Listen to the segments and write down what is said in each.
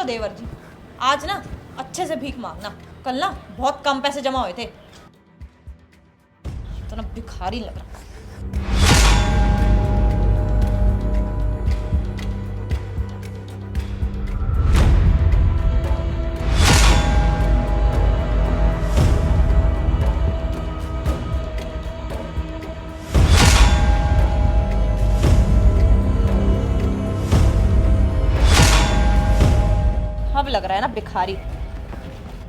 देवर जी, आज ना अच्छे से भीख मांगना। कल ना बहुत कम पैसे जमा हुए थे, तो ना भिखारी लग रहा। अब लग रहा है ना भिखारी।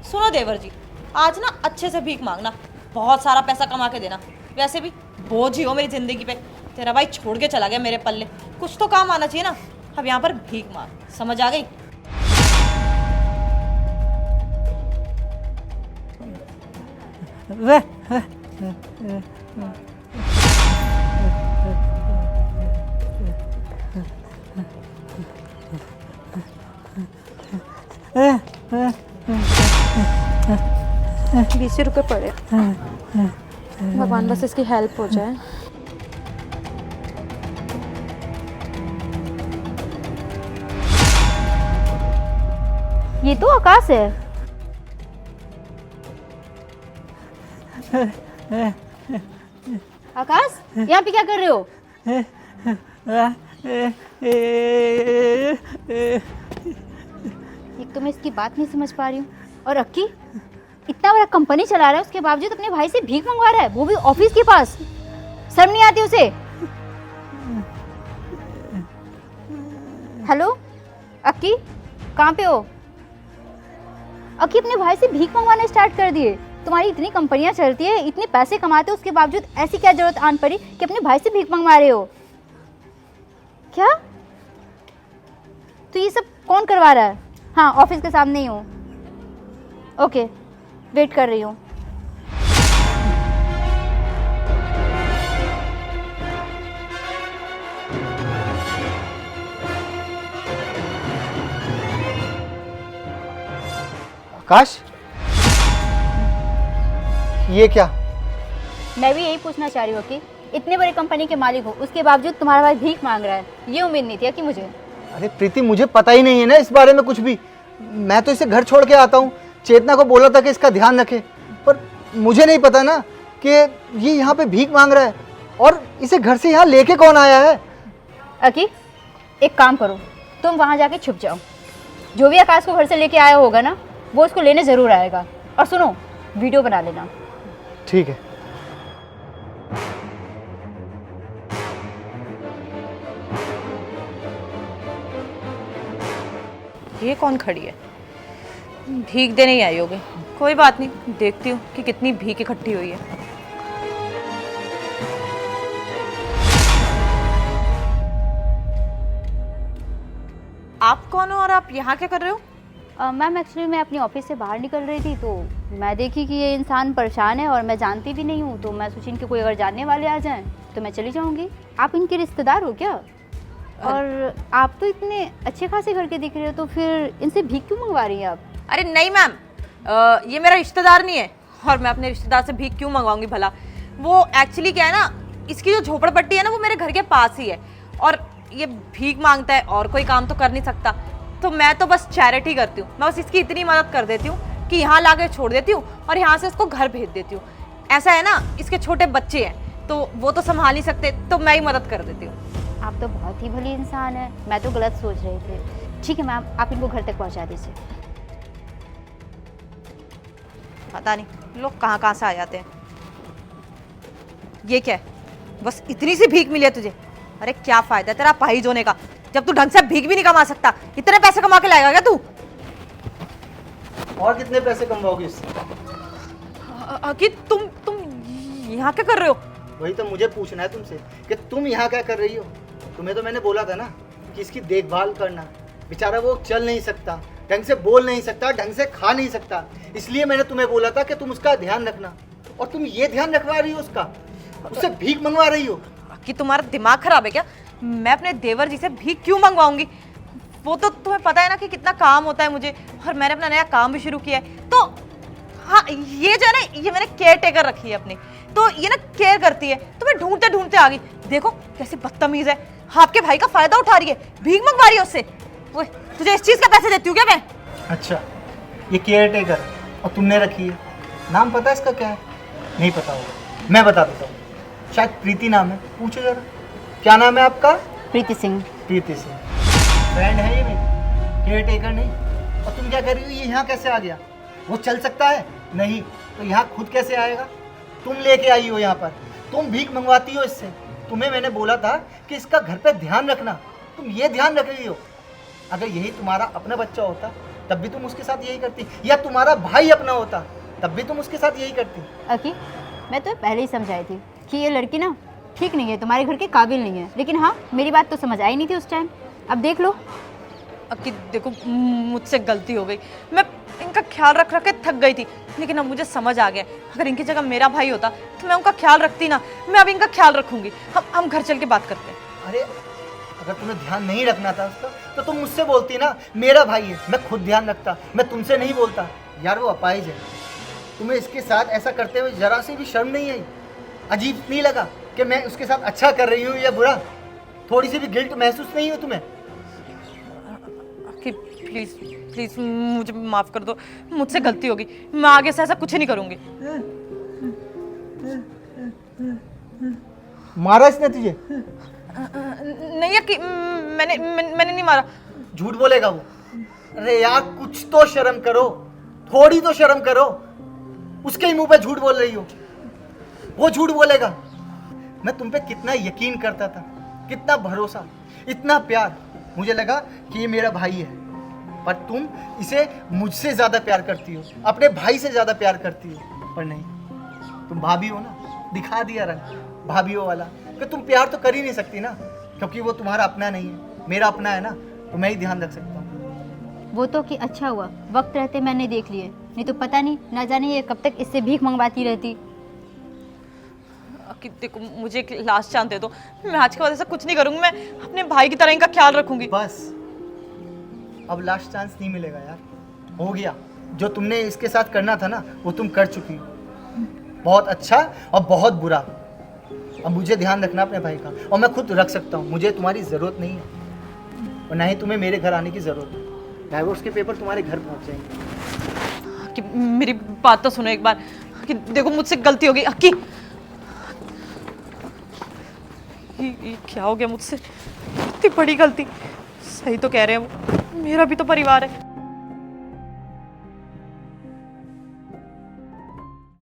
सुनो देवर जी, आज ना अच्छे से भीख मांगना, बहुत सारा पैसा कमा के देना। वैसे भी बोझ ही हो मेरी जिंदगी पे, तेरा भाई छोड़ के चला गया मेरे पल्ले, कुछ तो काम आना चाहिए ना। अब यहाँ पर भीख मांग, समझ आ गई? ₹20 पड़े। भगवान बस इसकी हेल्प हो जाए। ये तो आकाश है। आकाश, यहाँ पे क्या कर रहे हो? एक तो मैं इसकी बात नहीं समझ पा रही हूँ, और अक्की इतना बड़ा कंपनी चला रहा है, उसके बावजूद अपने भाई से भीख मंगवा रहा है, वो भी ऑफिस के पास। शर्म नहीं आती उसे? हेलो अक्की, कहाँ पे हो? अक्की अपने भाई से भीख मंगवाना स्टार्ट कर दिए। तुम्हारी इतनी कंपनियां चलती है, इतने पैसे कमाते हो, उसके बावजूद ऐसी क्या जरूरत आन पड़ी कि अपने भाई से भीख मंगवा रहे हो? क्या? तो ये सब कौन करवा रहा है? हाँ, ऑफिस के सामने ही हूँ। ओके, वेट कर रही हूँ। आकाश, ये क्या? मैं भी यही पूछना चाह रही हूँ कि इतने बड़ी कंपनी के मालिक हो, उसके बावजूद तुम्हारा भाई भीख मांग रहा है। ये उम्मीद नहीं थी कि मुझे। अरे प्रीति, मुझे पता ही नहीं है ना इस बारे में कुछ भी। मैं तो इसे घर छोड़ के आता हूँ। चेतना को बोला था कि इसका ध्यान रखे, पर मुझे नहीं पता ना कि ये यहाँ पे भीख मांग रहा है, और इसे घर से यहाँ लेके कौन आया है। अकी, एक काम करो, तुम वहाँ जाके छुप जाओ। जो भी आकाश को घर से लेके आया होगा ना, वो उसको लेने ज़रूर आएगा। और सुनो, वीडियो बना लेना। ठीक है। ये कौन खड़ी है? भीख देने ही आई होगी। कोई बात नहीं, देखती हूँ कि कितनी भीख इकट्ठी हुई है। आप कौन हो और आप यहाँ क्या कर रहे हो? मैम, एक्चुअली मैं अपनी ऑफिस से बाहर निकल रही थी, तो मैं देखी कि ये इंसान परेशान है और मैं जानती भी नहीं हूँ, तो मैं सोची इनके कोई अगर जानने वाले आ जाएं तो मैं चली जाऊँगी। आप इनके रिश्तेदार हो क्या? और आप तो इतने अच्छे खासे घर के दिख रहे हो, तो फिर इनसे भीख क्यों मंगवा रही हैं आप? अरे नहीं मैम, ये मेरा रिश्तेदार नहीं है, और मैं अपने रिश्तेदार से भीख क्यों मंगवाऊंगी भला। वो एक्चुअली क्या है ना, इसकी जो झोपड़पट्टी है ना, वो मेरे घर के पास ही है, और ये भीख मांगता है और कोई काम तो कर नहीं सकता, तो मैं तो बस चैरिटी करती हूँ। मैं बस इसकी इतनी मदद कर देती हूँ कि यहाँ ला के छोड़ देती हूँ और यहाँ से इसको घर भेज देती हूँ। ऐसा है ना, इसके छोटे बच्चे हैं तो वो तो संभाल नहीं सकते, तो मैं ही मदद कर देती हूँ। आप तो बहुत ही भली इंसान है, मैं तो गलत सोच रही थी। ठीक है मैम, आप इनको घर तक पहुँचा दीजिए। पता नहीं लोग कहाँ कहाँ से आ जाते हैं। ये क्या है, बस इतनी सी भीख मिली है तुझे? अरे क्या फायदा तेरा पाहिज होने का, जब तू ढंग से भीख भी नहीं कमा सकता। इतने पैसे कमा के लाएगा क्या तू? और कितने पैसे कमवाओगे इससे? कि तुम यहाँ क्या कर रहे हो? वही तो मुझे पूछना है तुमसे कि तुम यहाँ क्या कर रही हो। तुम्हें तो मैंने बोला था ना कि इसकी देखभाल करना। बेचारा वो चल नहीं सकता, ढंग से बोल नहीं सकता, ढंग से खा नहीं सकता, इसलिए मैंने तुम्हें बोला था कि तुम उसका ध्यान रखना, और तुम ये ध्यान रखवा रही हो उसका, उससे भीख मंगवा रही हो। कि तुम्हारा दिमाग खराब है क्या? मैं अपने देवर जी से भीख क्यों मंगवाऊंगी? वो तो तुम्हें पता है ना कि कितना काम होता है मुझे, और मैंने अपना नया काम भी शुरू किया है। तो हाँ, ये जो है ना, ये मैंने केयर टेकर रखी है अपनी, तो ये ना केयर करती है। तो मैं ढूंढते ढूंढते आ गई। देखो कैसे बदतमीज है, आपके भाई का फायदा उठा रही है, भीख मंगवा रही है उससे। ओए तुझे इस चीज का पैसे देती हूँ क्या मैं? अच्छा, ये केयर टेकर और तुमने रखी है, नाम पता है इसका क्या है? नहीं पता होगा, मैं बता देता हूँ। शायद प्रीति नाम है, पूछो जरा। क्या नाम है आपका? प्रीति सिंह। प्रीति सिंह। फ्रेंड है ये मेरी, केयर टेकर नहीं। और तुम क्या कर रही हो? ये यहाँ कैसे आ गया? वो चल सकता है? नहीं। तो यहाँ खुद कैसे आएगा? तुम लेके आई हो यहाँ पर, तुम भीख मंगवाती हो इससे। तुम्हें मैंने बोला था कि इसका घर पे ध्यान रखना, तुम ये ध्यान रख रही हो। अगर यही तुम्हारा अपना बच्चा होता तब भी तुम उसके साथ यही करती, या तुम्हारा भाई अपना होता तब भी तुम उसके साथ यही करती। अकी, मैं तो पहले ही समझाई थी कि ये लड़की ना ठीक नहीं है, तुम्हारे घर के काबिल नहीं है। लेकिन हाँ, मेरी बात तो समझ आई नहीं थी उस टाइम। अब देख लो। अक्की देखो, मुझसे गलती हो गई, मैं इनका ख्याल रख रख के थक गई थी। लेकिन अब मुझे समझ आ गया, अगर इनकी जगह मेरा भाई होता तो मैं उनका ख्याल रखती ना। मैं अब इनका ख्याल रखूंगी। हम घर चल के बात करते हैं। अरे अगर तुम्हें ध्यान नहीं रखना था उसका तो तुम मुझसे बोलती ना, मेरा भाई है, मैं खुद ध्यान रखता, मैं तुमसे नहीं बोलता। यार वो अपाहिज है, तुम्हें इसके साथ ऐसा करते हुए जरा सी भी शर्म नहीं आई? अजीब नहीं लगा कि मैं उसके साथ अच्छा कर रही हूँ या बुरा? थोड़ी सी भी गिल्ट महसूस नहीं हो तुम्हें? कि प्लीज प्लीज मुझे माफ कर दो, मुझसे गलती होगी, मैं आगे से ऐसा कुछ नहीं करूंगी। मारा इसने तुझे? नहीं है कि मैंने नहीं मारा। झूठ बोलेगा वो। अरे यार कुछ तो शर्म करो, थोड़ी तो शर्म करो। उसके ही मुंह पे झूठ बोल रही हो, वो झूठ बोलेगा? मैं तुम पे कितना यकीन करता था, कितना भरोसा, इतना प्यार। मुझे लगा कि ये मेरा भाई है, पर तुम इसे मुझसे ज़्यादा प्यार करती हो, अपने भाई से ज़्यादा प्यार करती हो। पर नहीं, तुम भाभी हो ना, दिखा दिया रंग भाभीओ वाला कि तुम प्यार तो कर ही नहीं सकती ना, क्योंकि वो तुम्हारा अपना नहीं है, मेरा अपना है ना, तो मैं ही ध्यान रख सकता हूँ। वो तो कि अच्छा हुआ वक्त रहते मैंने देख लिए, नहीं तो पता नहीं ना जाने ये कब तक इससे भीख मंगवाती रहती। कि देखो, मुझे एक लास्ट चांस दे दो, मैं आज के बाद ऐसा कुछ नहीं करूंगी, मैं अपने भाई की तरह इनका ख्याल रखूंगी। बस अब लास्ट चांस नहीं मिलेगा यार, हो गया। जो तुमने इसके साथ करना था ना वो तुम कर चुकी हो, बहुत अच्छा और बहुत बुरा। अब मुझे ध्यान रखना अपने भाई का, और मैं खुद रख सकता हूँ, मुझे तुम्हारी ज़रूरत नहीं है, और ना ही तुम्हें मेरे घर आने की ज़रूरत है। डाइवोर्स के पेपर तुम्हारे घर पहुँच जाएंगे। कि मेरी बात तो सुनो एक बार, कि देखो मुझसे गलती हो गई। अक्की, ये क्या हो गया मुझसे? इतनी बड़ी गलती। सही तो कह रहे हैं वो, मेरा भी तो परिवार है।